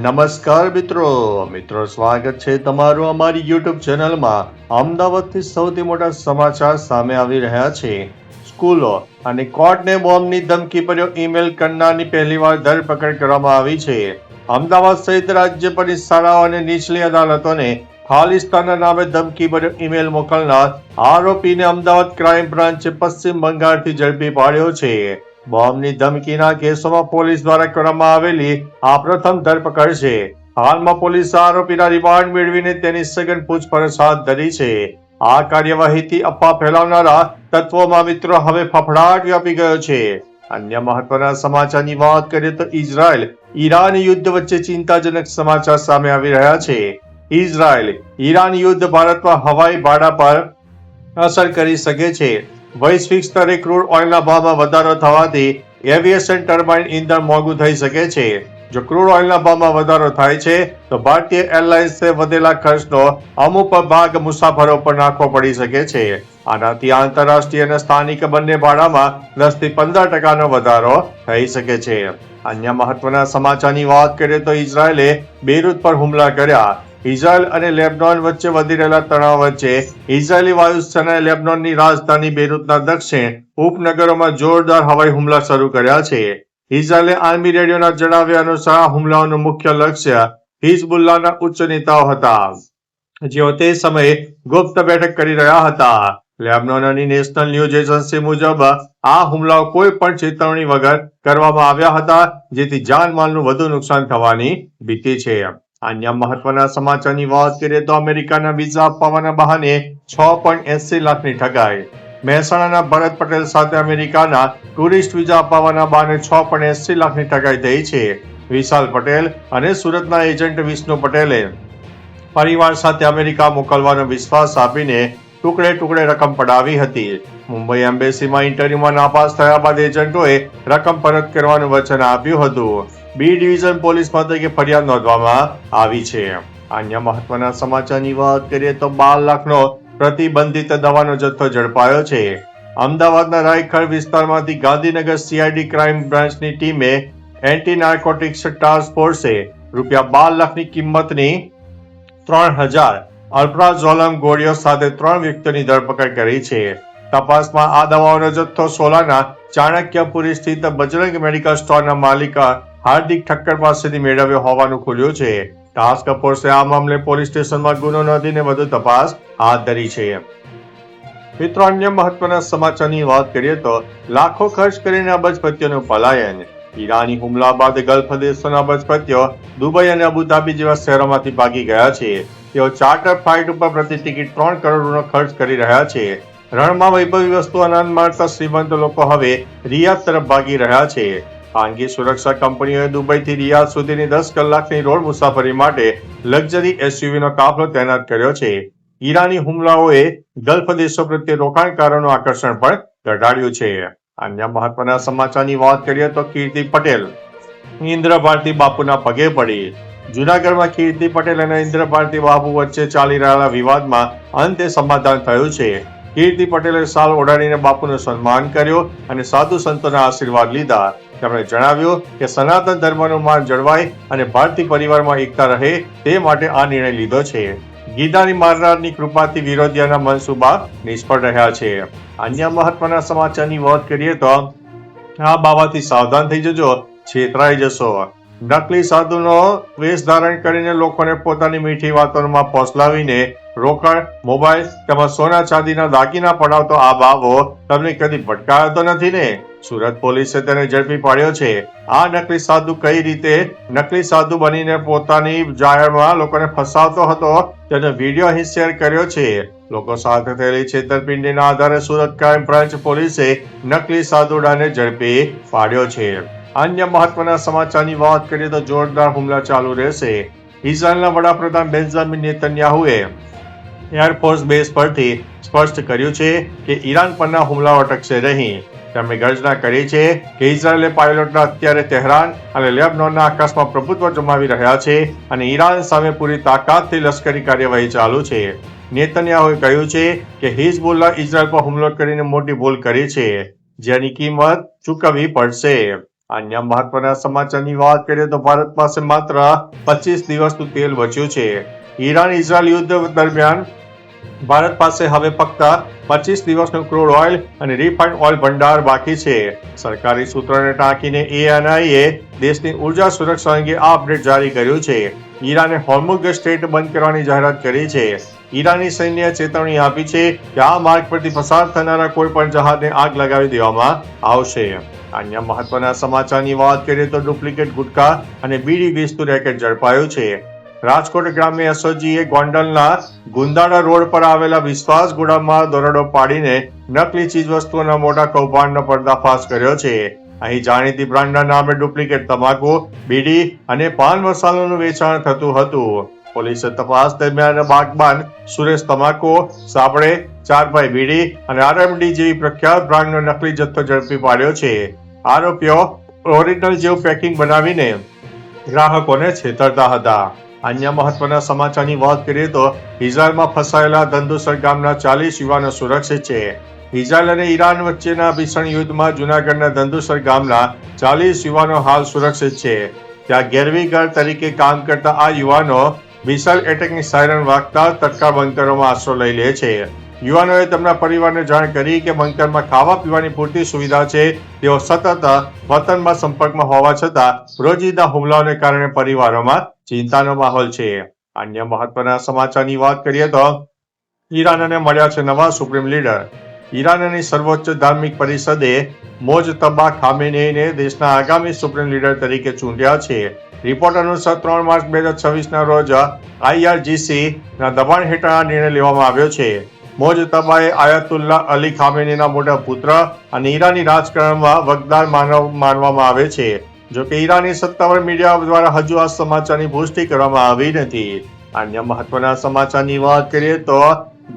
નમસ્કાર મિત્રો સ્વાગત છે તમારું અમારી યુટ્યુબ ચેનલમાં। અમદાવાદથી સૌથી મોટા સમાચાર સામે આવી રહ્યા છે। સ્કૂલો અને કોર્ટને બોમ્બની ધમકીભર્યો ઈમેલ કરનારની પહેલીવાર ધરપકડ કરવામાં આવી છે। અમદાવાદ સહિત રાજ્યભરની શાળાઓ અને નીચલી અદાલતોને ખાલિસ્તાનના નામે ધમકીભર્યો ઈમેલ મોકલનાર આરોપીને અમદાવાદ ક્રાઇમ બ્રાન્ચે પશ્ચિમ બંગાળથી ઝડપી પાડ્યો છે। બોમ્બની ધમકીના કેસોમાં પોલીસ દ્વારા કરવામાં આવેલી આ પ્રથમ ધરપકડ છે। હાલમાં પોલીસે આરોપીના રિમાન્ડ મેળવીને તેની સઘન પૂછપરછ હાથ ધરી છે। આ કાર્યવાહીથી અફવા ફેલાવનારા તત્વોમાં મિત્રો હવે ફફડાટ વ્યાપી ગયો છે। અન્ય મહત્વના સમાચારની વાત કરીએ તો ઇઝરાયલ ઈરાન યુદ્ધ વચ્ચે ચિંતાજનક સમાચાર સામે આવી રહ્યા છે। ઇઝરાયલ ઈરાન યુદ્ધ ભારતમાં હવાઈ ભાડા પર અસર કરી શકે છે। વૈશ્વિક સ્તરે ક્રૂડ ઓઇલના ભાવમાં વધારો થવાથી એવિએશન ટર્બાઇન ઇંધણ મોંઘું થઈ શકે છે। જો ક્રૂડ ઓઇલના ભાવમાં વધારો થાય છે તો ભારતીય એરલાઇન્સને વધેલા ખર્ચનો અમુક ભાગ મુસાફરો પર નાખવો પડી શકે છે। આનાથી આંતરરાષ્ટ્રીય અને સ્થાનિક બંને ભાડામાં 10 થી 15% વધારો થઈ શકે છે। અન્ય મહત્વના સમાચારની વાત કરીએ તો ઇઝરાયલે બેરૂત પર હુમલા કર્યા। ઇઝરાયલ અને લેબનોન વચ્ચે વધી રહેલા તણાવ વચ્ચે ઇઝરાયેલી વાયુસેનાએ લેબનોનની રાજધાની બેરૂતના દક્ષિણ ઉપનગરોમાં જોરદાર હવાઈ હુમલા શરૂ કર્યા છે। ઇઝરાયેલી આર્મી રેડિયોના જણાવ્યા અનુસાર આ હુમલાઓનું મુખ્ય લક્ષ્ય હિઝબુલ્લાહના ઉચ્ચ નેતાઓ હતા, જેઓ તે સમયે ગુપ્ત બેઠક કરી રહ્યા હતા। લેબનોનની નેશનલ ન્યૂઝ એજન્સી મુજબ આ હુમલાઓ કોઈ પણ ચેતવણી વગર કરવામાં આવ્યા હતા, જેથી જાનમાલનું વધુ નુકસાન થવાની ભીતિ છે। અન્ય મહત્વના સમાચારની વાત કરીએ તો અમેરિકાના વિઝા અપાવવાના બહાને 6.80 લાખની ઠગાઈ। મહેસાણાના ભરત પટેલ સાથે અમેરિકાના ટુરિસ્ટ વિઝા અપાવવાના બહાને 6.80 લાખની ઠગાઈ થઈ છે। વિશાલ પટેલ અને સુરતના એજન્ટ વિષ્ણુ પટેલે પરિવાર સાથે અમેરિકા મોકલવાનો વિશ્વાસ આપીને ટુકડે રકમ પડાવી હતી। મુંબઈ એમ્બેસીમાં ઇન્ટરવ્યુમાં નાપાસ થયા બાદ એજન્ટોએ રકમ પરત કરવાનું વચન આપ્યું હતું। બી ડિવિઝન પોલીસ મથકે ફરિયાદ નોંધવામાં આવી છે। અન્ય મહત્વના સમાચારની વાત કરીએ તો 12 લાખનો પ્રતિબંધિત દવાનો જથ્થો ઝડપાયો છે। અમદાવાદના રાયખડ વિસ્તારમાંથી ગાંધીનગર સીઆઈડી ક્રાઇમ બ્રાન્ચની ટીમે એન્ટી નાર્કોટિક્સ ટાસ્ક ફોર્સે રૂપિયા 12 લાખની કિંમતની 3000 અલ્પ્રાઝોલમ ગોળીઓ સાથે 3 વ્યક્તિઓની ધરપકડ કરી છે। તપાસમાં આ દવાઓનો જથ્થો સોલાના ચાણક્યપુરી સ્થિત બજરંગ મેડિકલ સ્ટોરના માલિક હાર્દિક ઠક્કર પાસેથી મેળવ્યો હોવાનું ખુલ્યું છે। ટાસ્ક ફોર્સે આ મામલે પોલીસ સ્ટેશનમાં ગુનો નોંધીને વધુ તપાસ હાથ ધરી છે। મિત્રો, અન્ય મહત્વના સમાચારની વાત કરીએ તો લાખો ખર્ચ કરીને અબજપતિઓનું પલાયન। ઈરાની હુમલા બાદ ગલ્ફ દેશોના અબજપતિઓ દુબઈ અને અબુધાબી જેવા શહેરોમાંથી ભાગી ગયા છે। તેઓ ચાર્ટર ફ્લાઇટ ઉપર પ્રતિ ટિકિટ 3 કરોડનો ખર્ચ કરી રહ્યા છે। રણમાં વૈભવી વસ્તુ આનંદ માણતા શ્રીમંત લોકો હવે રિયાદ તરફ ભાગી રહ્યા છે। ખાનગી સુરક્ષા કંપનીઓએ દુબઈથી રિયાદ સુધીની 10 કલાકની રોડ મુસાફરી માટે લક્ઝરી એસયુવીનો કાફલો તૈનાત કર્યો છે। ઈરાની હુમલાઓએ ગલ્ફ દેશો પ્રત્યે રોકાણકારોનું આકર્ષણ પણ ઘટાડ્યું છે। અન્ય મહત્વના સમાચારની વાત કરીએ તો કીર્તિ પટેલ ઇન્દ્ર ભારતી બાપુના પગે પડી। જૂનાગઢમાં કીર્તિ પટેલ અને ઇન્દ્ર ભારતી બાપુ વચ્ચે ચાલી રહેલા વિવાદમાં અંતે સમાધાન થયું છે। કીર્તિ પટેલે શાલ ઓઢાડીને બાપુનું સન્માન કર્યું અને સાધુ સંતોના આશીર્વાદ લીધા। તેમણે જણાવ્યું કે સનાતન ધર્મનું માન જળવાય અને ભારતીય પરિવારમાં એકતા રહે તે માટે આ નિર્ણય લીધો છે। ગીદાની મારનારની કૃપાથી વિરોધીઓના મનસુબા નિષ્ફળ રહ્યા છે। અન્ય મહત્વના સમાચારની વાત કરીએ તો આ બાવાથી સાવધાન થઈ જજો, છેતરાઈ જશો। નકલી સાધુનો વેશ ધારણ કરીને લોકોને પોતાની મીઠી વાતોમાં ફોસલાવીને રોકડ, મોબાઈલ તેમજ સોના ચાંદીના દાગીના પડાવતો આ બાવો તમને કદી ભટકાયો તો નથી ને? સુરત પોલીસે તેને ઝડપી પાડ્યો છે। આ નકલી સાધુ કઈ રીતે નકલી સાધુ બનીને પોતાની જાહેરમાં લોકોને ફસાવતો હતો તેનો વિડીયો અહીં શેર કર્યો છે। લોકો સાથે થયેલી છેતરપિંડીના આધારે સુરત ક્રાઇમ બ્રાન્ચ પોલીસે નકલી સાધુડાને ઝડપી પાડ્યો છે। અન્ય મહત્વના સમાચારની વાત કરીએ તો જોરદાર હુમલા ચાલુ રહેશે। ઇઝરાયલના વડાપ્રધાન બેન્જામિન નેતન્યાહુએ એરફોર્સ બેઝ પરથી સ્પષ્ટ કર્યું છે કે ઈરાન પરના હુમલાઓ અટકશે નહીં। તેમણે ઘોષણા કરી છે કે ઇઝરાયેલે પાયલોટના અત્યારે તેહરાન અને લેબનોનના આકાશમાં પ્રભુત્વ જમાવી રહ્યા છે અને ઈરાન સામે પૂરી તાકાતથી લશ્કરી કાર્યવાહી ચાલુ છે। નેતન્યાહુએ કહ્યું છે કે હિઝબુલ્લાહ ઇઝરાયલ પર હુમલો કરીને મોટી ભૂલ કરી છે, જેની કિંમત ચૂકવવી પડશે। અન્ય મહત્વના સમાચારની વાત કરીએ તો ભારત પાસે માત્ર 25 દિવસનું તેલ બચ્યું છે. ઈરાન ઇઝરાયલ યુદ્ધ દરમિયાન ભારત પાસે હવે ફક્ત 25 દિવસનું ક્રૂડ ઓઇલ અને રિફાઇન્ડ ઓઇલ ભંડાર બાકી છે. સરકારી સૂત્રોને ટાંકીને એએનઆઈએ દેશની ઉર્જા સુરક્ષા અંગે આ અપડેટ જારી કર્યું છે. ઈરાને હોર્મુઝ સ્ટ્રેટ બંધ કરવાની જાહેરાત કરી છે. ઈરાની સૈન્યએ ચેતવણી આપી છે કે આ માર્ગ પરથી પસાર થનારા કોઈ પણ જહાજને આગ લગાવી દેવામાં આવશે. અન્ય મહત્વના સમાચારની વાત કરીએ તો ડુપ્લિકેટ ગુટખા અને બીડી વેચતું રેકેટ ઝડપાયું છે. રાજકોટ ગ્રામ્ય એસઓજીએ ગોંડલના ગુંદાળા રોડ પર આવેલા વિશ્વાસ ગોડાઉનમાં દરોડો પાડીને નકલી ચીજવસ્તુઓના મોટા કૌભાંડનો પર્દાફાશ કર્યો છે. અહીં જાણીતી બ્રાન્ડના નામે ડુપ્લિકેટ તમાકુ, બીડી અને પાન મસાલાનું વેચાણ થતું હતું. પોલીસે તપાસ દરમિયાન બાગબાન, સુરેશ તમાકુ, સાબળે, ચારભાઈ બીડી અને આરએમડી જેવી પ્રખ્યાત બ્રાન્ડનો નકલી જથ્થો ઝડપી પાડ્યો છે. આરોપીઓ ઓરિજિનલ જેવું પેકિંગ બનાવીને ગ્રાહકોને છેતરતા હતા. અન્ય મહત્વના સમાચારની વાત કરીએ તો ઇઝરાયલમાં ફસાયેલા ધંધુસર ગામના 40 યુવાનો સુરક્ષિત છે. ઇઝરાયલ અને ઈરાન વચ્ચેના ભીષણ યુદ્ધમાં જૂનાગઢના ધંધુસર ગામના 40 યુવાનો હાલ સુરક્ષિત છે. ત્યાં ગેરવીગર તરીકે કામ કરતા આ યુવાનો મિસાઇલ એટેકની સાયરન વાગતા તત્કાળ બંકરોમાં આશરો લઈ લે છે. યુવાનોએ તેમના પરિવારને જાણ કરી કે બંકરમાં ખાવા પીવાની પૂરતી સુવિધા છે. તેઓ સતત વતનમાં સંપર્કમાં હોવા છતાં રોજિંદા હુમલાઓને કારણે પરિવારોમાં ચિંતાનો માહોલ છે. અન્ય મહત્વના સમાચારની વાત કરીએ તો ઈરાનને મળ્યા છે નવા સુપ્રીમ લીડર. ઈરાનની સર્વોચ્ચ ધાર્મિક પરિષદે મોજતબા ખામેનેઈને દેશના આગામી સુપ્રીમ લીડર તરીકે ચૂંટ્યા છે. રિપોર્ટ અનુસાર 3 માર્ચ 2026ના રોજ IRGC ના દબાણ હેઠળ આ નિર્ણય લેવામાં આવ્યો છે. મોજતબાએ આયતુલ્લા અલી ખામેનીના મોટા પુત્ર અને ઈરાની રાજકારણમાં વગદાર માનવ માનવામાં આવે છે. જોકે ઈરાની સત્તાવાર મીડિયા દ્વારા હજુ આ સમાચારની પુષ્ટિ કરવામાં આવી નથી. અન્ય મહત્વના સમાચારની વાત કરીએ તો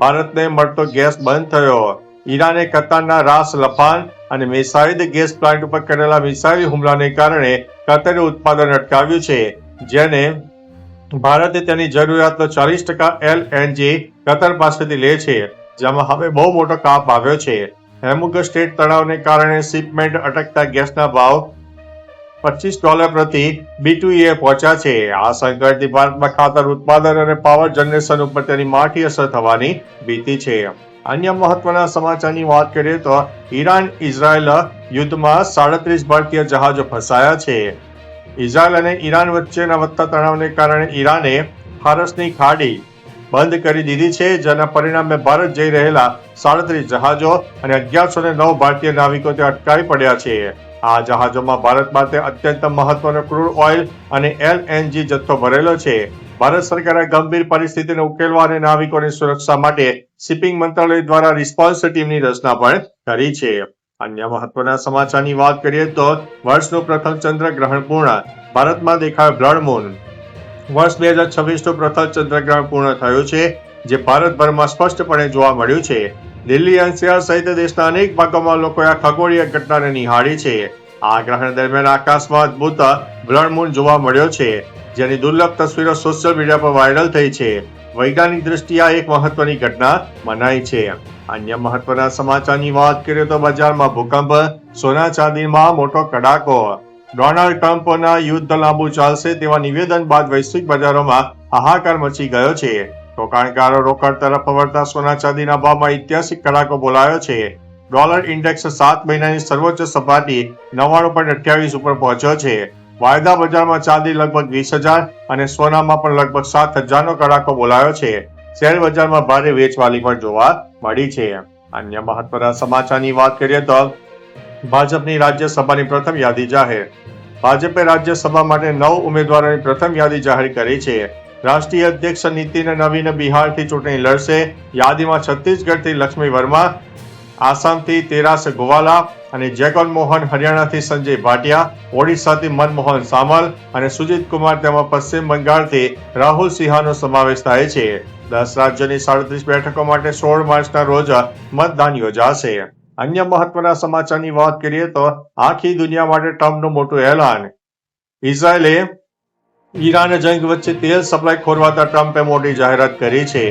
ભારતને મળતો ગેસ બંધ થયો. ઈરાને કતારના રાસ લફાન અને મેસાઇદ ગેસ પ્લાન્ટ ઉપર કરેલા મિસાઇલ હુમલાને કારણે કતરે ઉત્પાદન અટકાવ્યું છે, જેને ભારતે તેની જરૂરિયાતનો 40% LNG કતર પાસેથી લે છે, જેમાં હવે બહુ મોટો કાપ આવ્યો છે. હોર્મુઝ સ્ટ્રેટ તણાવને કારણે શિપમેન્ટ અટકતા ગેસના ભાવ $25 પ્રતિ BTU પહોંચ્યા છે. આ સંકટથી ભારતમાં ખાતર ઉત્પાદન અને પાવર જનરેશન ઉપર તેની માઠી અસર થવાની ભીતિ છે. અન્ય મહત્વના સમાચારની વાત કરીએ તો ઈરાન ઇઝરાયલ યુદ્ધમાં 37 ભારતીય જહાજો ફસાયા છે. ઇઝરાયલ અને ઈરાન વચ્ચેના વધતા તણાવને કારણે ઈરાને ફારસની ખાડી બંધ કરી દીધી છે, જેના પરિણામે ભારત જઈ રહેલા 37 જહાજો અને 1109 ભારતીય નાવિકો ત્યાં અટકાવી પડ્યા છે. આ જહાજોમાં ભારત માટે અત્યંત મહત્વનો ક્રૂડ ઓઇલ અને LNG જથ્થો ભરેલો છે. ભારત સરકારે ગંભીર પરિસ્થિતિને ઉકેલવા અને નાવિકોની સુરક્ષા માટે શિપિંગ મંત્રાલય દ્વારા રિસ્પોન્સ ટીમની રચના પણ કરી છે. અન્ય મહત્વના સમાચારની વાત કરીએ તો વર્ષનું પ્રથમ ચંદ્રગ્રહણ પૂર્ણ. ભારતમાં દેખાયો બ્લડ મૂન. વર્ષ 2026નું પ્રથમ ચંદ્રગ્રહણ પૂર્ણ થયું છે, જે ભારતભરમાં સ્પષ્ટપણે જોવા મળ્યું છે. દિલ્હી NCR સહિત દેશના અનેક ભાગોમાં લોકોએ આ ખગોળીય ઘટનાને નિહાળી છે. આ ગ્રહણ દરમિયાન આકાશમાં અદ્ભુત બ્લડ મૂન જોવા મળ્યો છે, જેની દુર્લભ તસવીરો સોશિયલ મીડિયા પર વાયરલ થઈ છે. વૈજ્ઞાનિક દ્રષ્ટિએ આ એક મહત્વની ઘટના મનાઈ છે. અન્ય મહત્વના સમાચારની વાત કરીએ તો બજારમાં ભૂકંપ, સોના ચાંદીમાં મોટો કડાકો. ડોનાલ્ડ ટ્રમ્પના યુદ્ધ લાંબુ ચાલશે તેવા નિવેદન બાદ વૈશ્વિક બજારોમાં હાહાકાર મચી ગયો છે. રોકાણકારો રોકડ તરફ વળતા સોના ચાંદીના ભાવમાં ઐતિહાસિક કડાકો બોલાયો છે. ડોલર ઇન્ડેક્સ 7 મહિનાની સર્વોચ્ચ સપાટી 99.28 ઉપર પહોંચ્યો છે. વાયદા બજારમાં ચાંદી લગભગ 20,000 અને સોનામાં પણ લગભગ 7,000નો કડાકો બોલાયો છે. શેર બજારમાં ભારે વેચવાલી પણ જોવા મળી છે. અન્ય મહત્વના સમાચારની વાત કરીએ તો ભાજપની રાજ્યસભાની પ્રથમ યાદી જાહેર. ભાજપે રાજ્યસભા માટે 9 ઉમેદવારોની પ્રથમ યાદી જાહેર કરી છે. રાષ્ટ્રીય અધ્યક્ષ નીતિન નવીન બિહારથી ચૂંટણી લડશે. યાદીમાં છત્તીસગઢથી લક્ષ્મી વર્મા, આસામથી તેરાસ ગોવાલા અને જગન મોહન, હરિયાણાથી સંજય ભાટિયા, ઓડિશાથી મનમોહન સામલ અને સુજીત કુમાર તેમજ પશ્ચિમ બંગાળથી રાહુલ સિંહાનો સમાવેશ થાય છે. 10 રાજ્યોની 37 બેઠકો માટે 16 માર્ચના રોજ મતદાન યોજાશે. અન્ય મહત્વના સમાચારની વાત કરીએ તો આખી દુનિયા માટે ટ્રમ્પનું મોટું એલાન. ઇઝરાયેલે ઈરાન જંગ વચ્ચે તેલ સપ્લાય ખોરવાતા ટ્રમ્પે મોટી જાહેરાત કરી છે.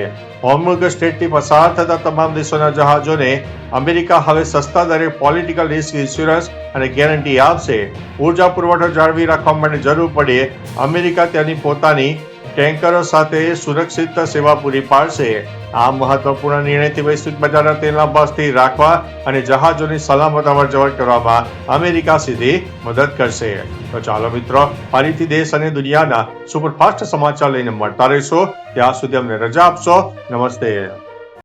હોર્મુઝ સ્ટ્રેટથી પસાર થતા તમામ દેશોના જહાજોને અમેરિકા હવે સસ્તા દરે પોલિટિકલ રિસ્ક ઇન્સ્યોરન્સ અને ગેરંટી આપશે. ઉર્જા પુરવઠો જાળવી રાખવા માટે જરૂર પડે અમેરિકા તેની પોતાની ટેન્કરો સાથે સુરક્ષિત સેવા પૂરી પાડશે. આ મહત્વપૂર્ણ નિર્ણયથી વૈશ્વિક બજારના તેલના ભાવ સ્થિર રાખવા અને જહાજોની સલામત અવરજવર કરવામાં અમેરિકા સીધી મદદ કરશે. તો ચાલો મિત્રો, ફરીથી દેશ અને દુનિયાના સુપરફાસ્ટ સમાચાર લઈને મળતા રહીશો. ત્યાં સુધી અમને રજા આપશો. નમસ્તે.